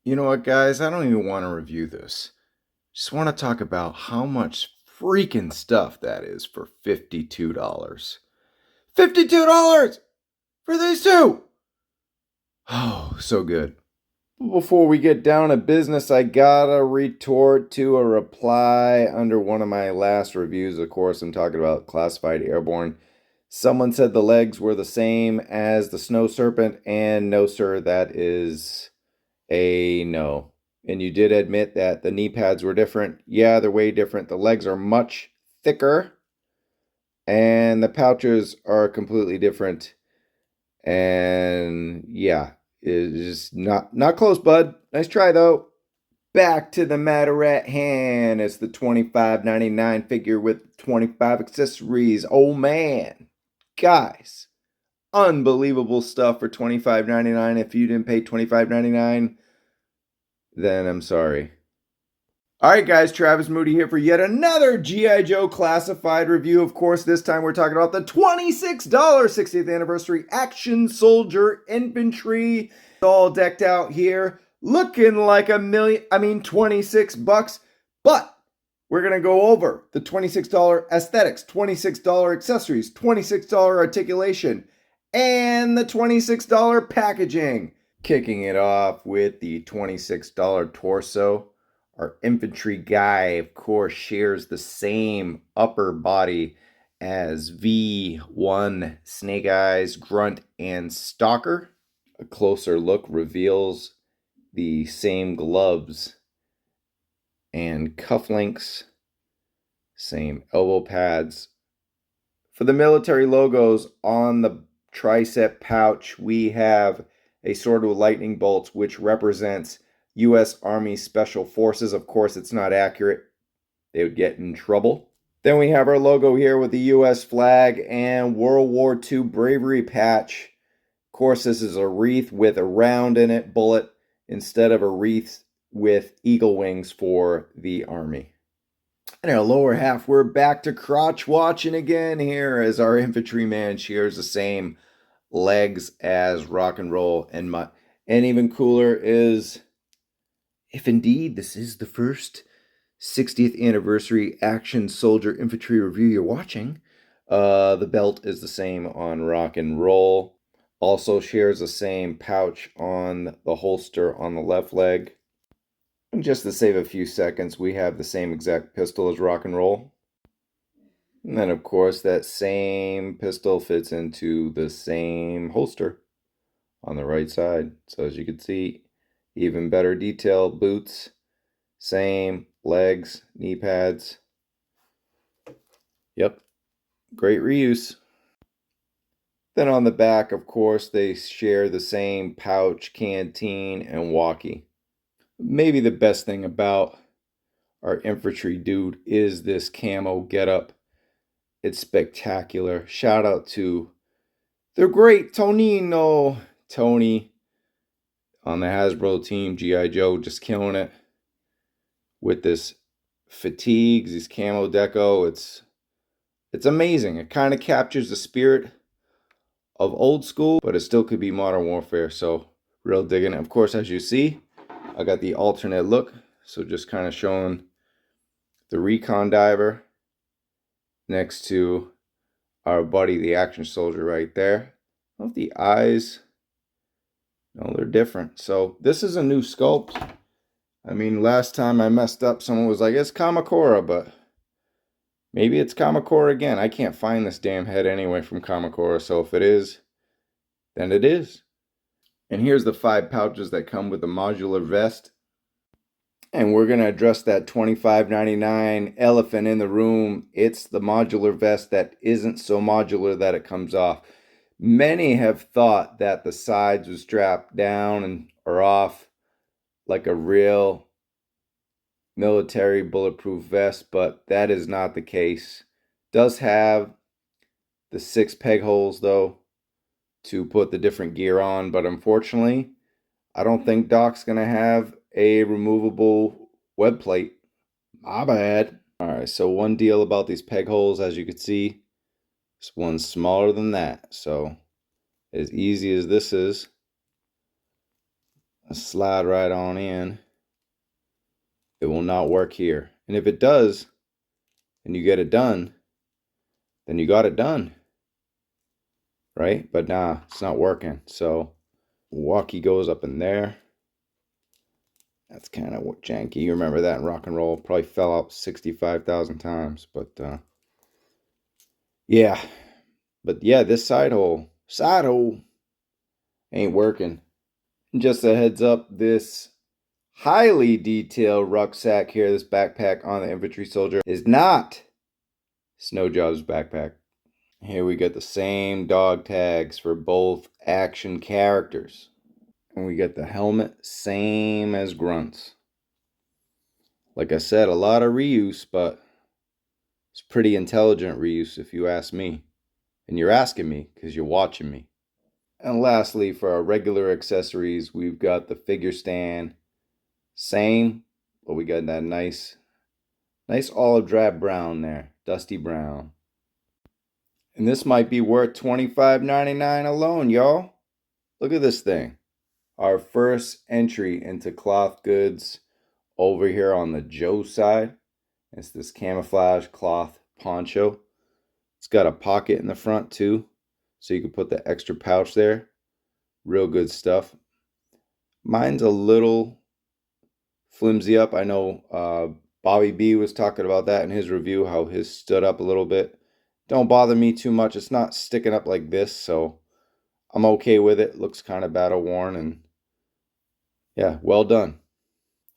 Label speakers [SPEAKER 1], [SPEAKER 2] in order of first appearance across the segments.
[SPEAKER 1] You know what, guys? I don't even want to review this. Just want to talk about how much freaking stuff that is for $52. $52 for these two! Oh, so good. Before we get down to business, I gotta retort to a reply under one of my last reviews. Of course, I'm talking about Classified Airborne. Someone said the legs were the same as the Snow Serpent, and no, sir, that is a no. And you did admit that the knee pads were different. Yeah, they're way different. The legs are much thicker, and the pouches are completely different. And yeah, it's not close, bud. Nice try though. Back to the matter at hand. It's the $25.99 figure with 25 accessories. Oh man, guys, unbelievable stuff for $25.99. If you didn't pay $25.99, then I'm sorry. Alright guys, Travis Moody here for yet another G.I. Joe classified review. Of course, this time we're talking about the $26 60th anniversary Action Soldier Infantry. All decked out here, looking like $26. But we're going to go over the $26 aesthetics, $26 accessories, $26 articulation, and the $26 packaging. Kicking it off with the $26 torso. Our infantry guy, of course, shares the same upper body as V1, Snake Eyes, Grunt, and Stalker. A closer look reveals the same gloves and cufflinks, same elbow pads. For the military logos on the tricep pouch, we have a sword with lightning bolts, which represents U.S. Army Special Forces. Of course, it's not accurate. They would get in trouble. Then we have our logo here with the U.S. flag and World War II bravery patch. Of course, this is a wreath with a round in it, bullet, instead of a wreath with eagle wings for the Army. In our lower half, we're back to crotch watching again here as our infantryman shares the same legs as rock and roll. And even cooler is, if indeed this is the first 60th anniversary Action Soldier Infantry review you're watching, the belt is the same on rock and roll. Also shares the same pouch on the holster on the left leg. And just to save a few seconds, we have the same exact pistol as rock and roll. And then, of course, that same pistol fits into the same holster on the right side. So as you can see, even better detail, boots, same, legs, knee pads. Yep, great reuse. Then on the back, of course, they share the same pouch, canteen, and walkie. Maybe the best thing about our infantry dude is this camo getup. It's spectacular. Shout out to the great Tonino. Tony on the Hasbro team, G.I. Joe, just killing it with this fatigues, these camo deco. It's amazing. It kind of captures the spirit of old school, but it still could be modern warfare. So real digging it. Of course, as you see, I got the alternate look. So just kind of showing the recon diver next to our buddy, the action soldier right there. Well, the eyes, no, they're different. So this is a new sculpt. I mean, last time I messed up, someone was like, it's Kamakura, but maybe it's Kamakura again. I can't find this damn head anyway from Kamakura, so if it is, then it is. And here's the 5 pouches that come with the modular vest. And we're going to address that $25.99 elephant in the room. It's the modular vest that isn't so modular that it comes off. Many have thought that the sides would strap down and or off like a real military bulletproof vest, but that is not the case. Does have the 6 peg holes though to put the different gear on, but unfortunately, I don't think Doc's gonna have a removable web plate. My bad. Alright, so one deal about these peg holes, as you can see, this one's smaller than that. So as easy as this is, slide right on in. It will not work here. And if it does, and you get it done, then you got it done, right? But nah, it's not working. So walkie goes up in there. That's kind of janky. You remember that in rock and roll. Probably fell out 65,000 times. But yeah. But yeah, this side hole ain't working. And just a heads up, this highly detailed rucksack here, this backpack on the infantry soldier, is not Snowjob's backpack. Here we get the same dog tags for both action characters. And we get the helmet, same as Grunt's. Like I said, a lot of reuse, but it's pretty intelligent reuse if you ask me. And you're asking me because you're watching me. And lastly, for our regular accessories, we've got the figure stand. Same, but we got that nice olive drab brown there. Dusty brown. And this might be worth $25.99 alone, y'all. Look at this thing. Our first entry into cloth goods over here on the Joe side. It's this camouflage cloth poncho. It's got a pocket in the front too, so you can put the extra pouch there. Real good stuff. Mine's a little flimsy up. I know Bobby B was talking about that in his review, how his stood up a little bit. Don't bother me too much. It's not sticking up like this, so I'm okay with it. Looks kind of battle worn, and yeah, well done.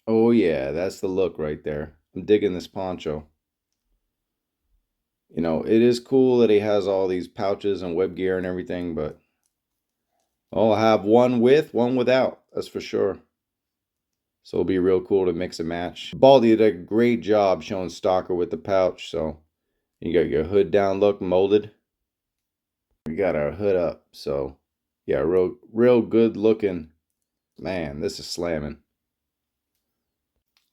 [SPEAKER 1] Oh yeah, that's the look right there. I'm digging this poncho. You know, it is cool that he has all these pouches and web gear and everything, but I'll have one with, one without. That's for sure. So it'll be real cool to mix and match. Baldy did a great job showing Stalker with the pouch. So you got your hood down look molded. We got our hood up. So yeah, real good looking. Man, this is slamming.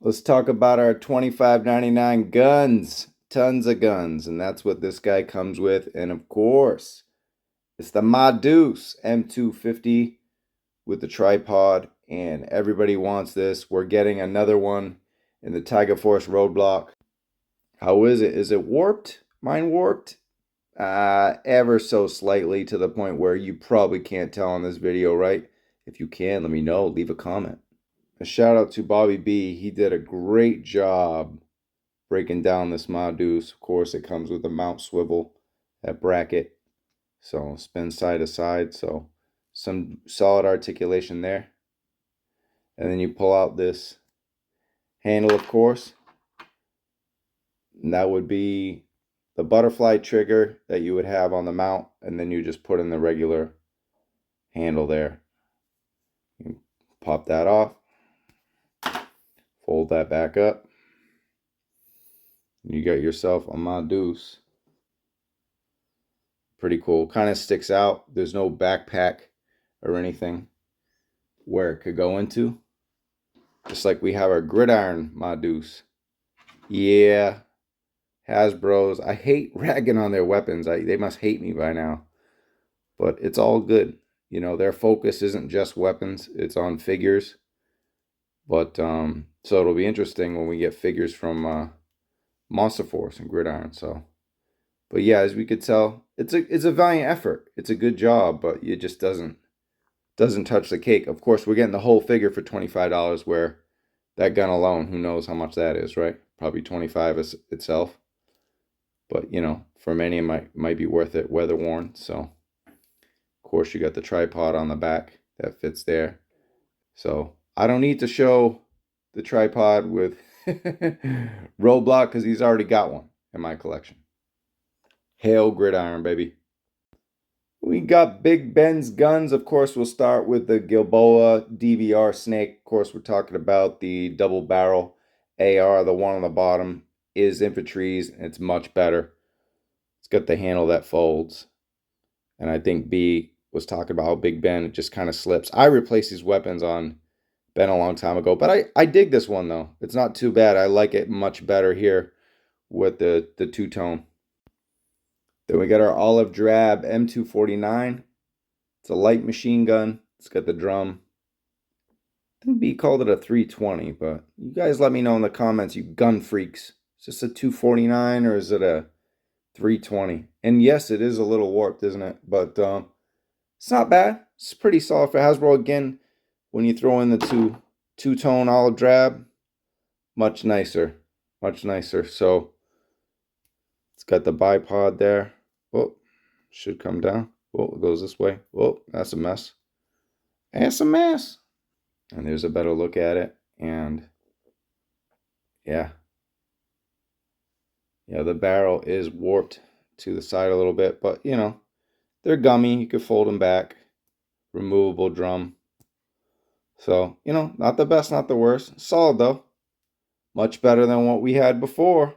[SPEAKER 1] Let's talk about our $25.99 guns. Tons of guns. And that's what this guy comes with. And of course, it's the Moody M250 with the tripod. And everybody wants this. We're getting another one in the Tiger Force roadblock. How is it? Is it warped? Mine warped? Ever so slightly, to the point where you probably can't tell on this video, right? If you can, let me know. Leave a comment. A shout out to Bobby B. He did a great job breaking down this Modus. Of course, it comes with a mount swivel, that bracket. So spin side to side. So some solid articulation there. And then you pull out this handle, of course. And that would be the butterfly trigger that you would have on the mount. And then you just put in the regular handle there. You pop that off. Fold that back up. You got yourself a Modus. Pretty cool. Kind of sticks out. There's no backpack or anything where it could go into. Just like we have our gridiron Modus. Yeah. Hasbro's. I hate ragging on their weapons. They must hate me by now. But it's all good. You know, their focus isn't just weapons. It's on figures. But so it'll be interesting when we get figures from Monster Force and Gridiron. So, but yeah, as we could tell, it's a valiant effort. It's a good job, but it just doesn't touch the cake. Of course, we're getting the whole figure for $25. Where that gun alone, who knows how much that is, right? Probably 25 itself. But you know, for many it might be worth it, weather worn. So, of course, you got the tripod on the back that fits there. So I don't need to show the tripod with roadblock because he's already got one in my collection. Hail Gridiron, baby. We got Big Ben's guns. Of course, we'll start with the GIJoe DVR Snake. Of course, we're talking about the double barrel AR. The one on the bottom is Infantry's, and it's much better. It's got the handle that folds. And I think B was talking about how Big Ben, it just kind of slips. I replaced these weapons on Ben a long time ago, but I dig this one though. It's not too bad. I like it much better here with the two-tone. Then we got our olive drab M249. It's a light machine gun. It's got the drum. I think B called it a 320, but you guys let me know in the comments, you gun freaks. Is this a 249 or is it a 320? And yes, it is a little warped, isn't it? But it's not bad. It's pretty solid for Hasbro. Again, when you throw in the two-tone olive drab, much nicer. Much nicer. So it's got the bipod there. Oh, should come down. Oh, it goes this way. Oh, that's a mess. That's a mess. And there's a better look at it. And yeah. Yeah, the barrel is warped to the side a little bit, but you know, they're gummy. You could fold them back. Removable drum. So, you know, not the best, not the worst. Solid though. Much better than what we had before.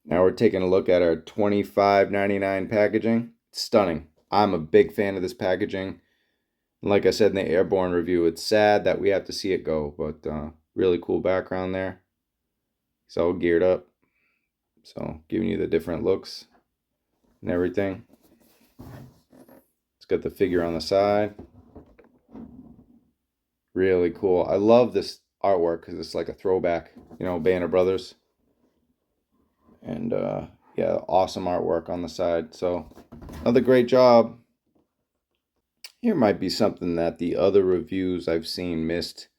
[SPEAKER 1] Now we're taking a look at our $25.99 packaging. It's stunning. I'm a big fan of this packaging. And like I said in the Airborne review, it's sad that we have to see it go, but really cool background there. It's all geared up. So giving you the different looks and everything. It's got the figure on the side. Really cool. I love this artwork because it's like a throwback, you know, Band of Brothers. And yeah, awesome artwork on the side. So another great job. Here might be something that the other reviews I've seen missed.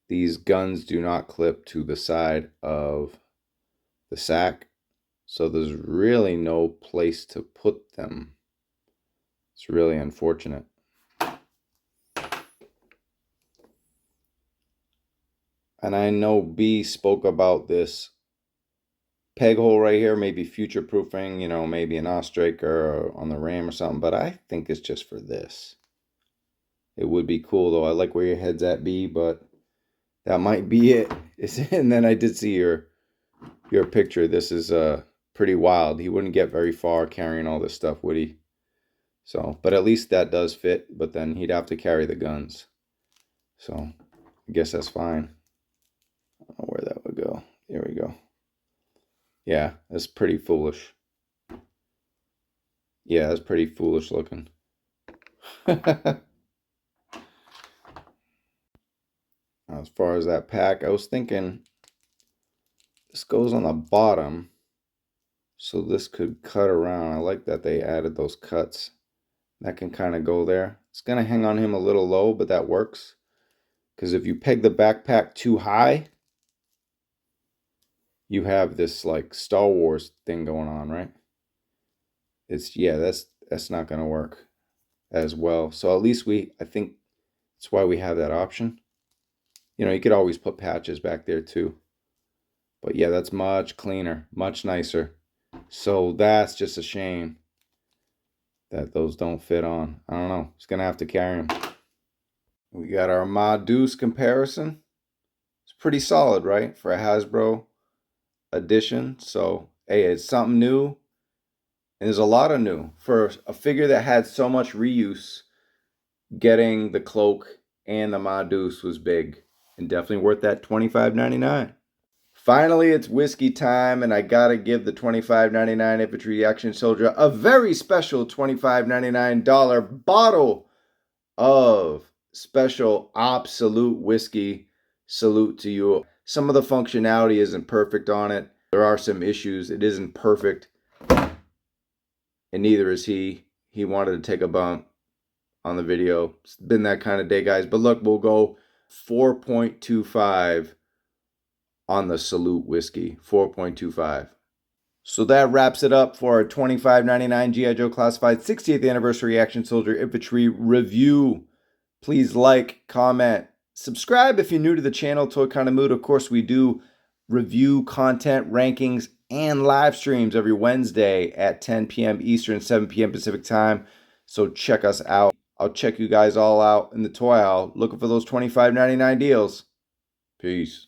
[SPEAKER 1] These guns do not clip to the side of the sack. So there's really no place to put them. It's really unfortunate. And I know B spoke about this peg hole right here, maybe future proofing, you know, maybe an Ostraker on the Ram or something, but I think it's just for this. It would be cool though. I like where your head's at, B, but that might be it. And then I did see your picture. This is pretty wild. He wouldn't get very far carrying all this stuff, would he? So, but at least that does fit, but then he'd have to carry the guns. So, I guess that's fine. I don't know where that would go. There we go. Yeah, that's pretty foolish. Yeah, that's pretty foolish looking. As far as that pack, I was thinking this goes on the bottom, so this could cut around. I like that they added those cuts. That can kind of go there. It's going to hang on him a little low, but that works. Because if you peg the backpack too high, you have this like Star Wars thing going on, right? It's, yeah, that's not going to work as well. So at least I think that's why we have that option. You know, you could always put patches back there too. But yeah, that's much cleaner, much nicer. So that's just a shame that those don't fit on. I don't know. It's going to have to carry them. We got our Ma Deuce comparison. It's pretty solid, right? For a Hasbro edition. So, hey, it's something new. And there's a lot of new. For a figure that had so much reuse, getting the cloak and the Ma Deuce was big. And definitely worth that $25.99. Finally, it's whiskey time, and I gotta give the $25.99 Infantry Action Soldier a very special $25.99 bottle of special absolute whiskey. Salute to you. Some of the functionality isn't perfect on it. There are some issues. It isn't perfect, and neither is he. He wanted to take a bump on the video. It's been that kind of day, guys. But look, we'll go 4.25 on the Salute whiskey. 4.25. So that wraps it up for our $25.99 G.I. Joe Classified 60th Anniversary Action Soldier Infantry review. Please like, comment, subscribe if you're new to the channel, Toy Kinda Mood. Of course, we do review content, rankings, and live streams every Wednesday at 10 p.m. Eastern, 7 p.m. Pacific time. So check us out. I'll check you guys all out in the toy aisle looking for those $25.99 deals. Peace.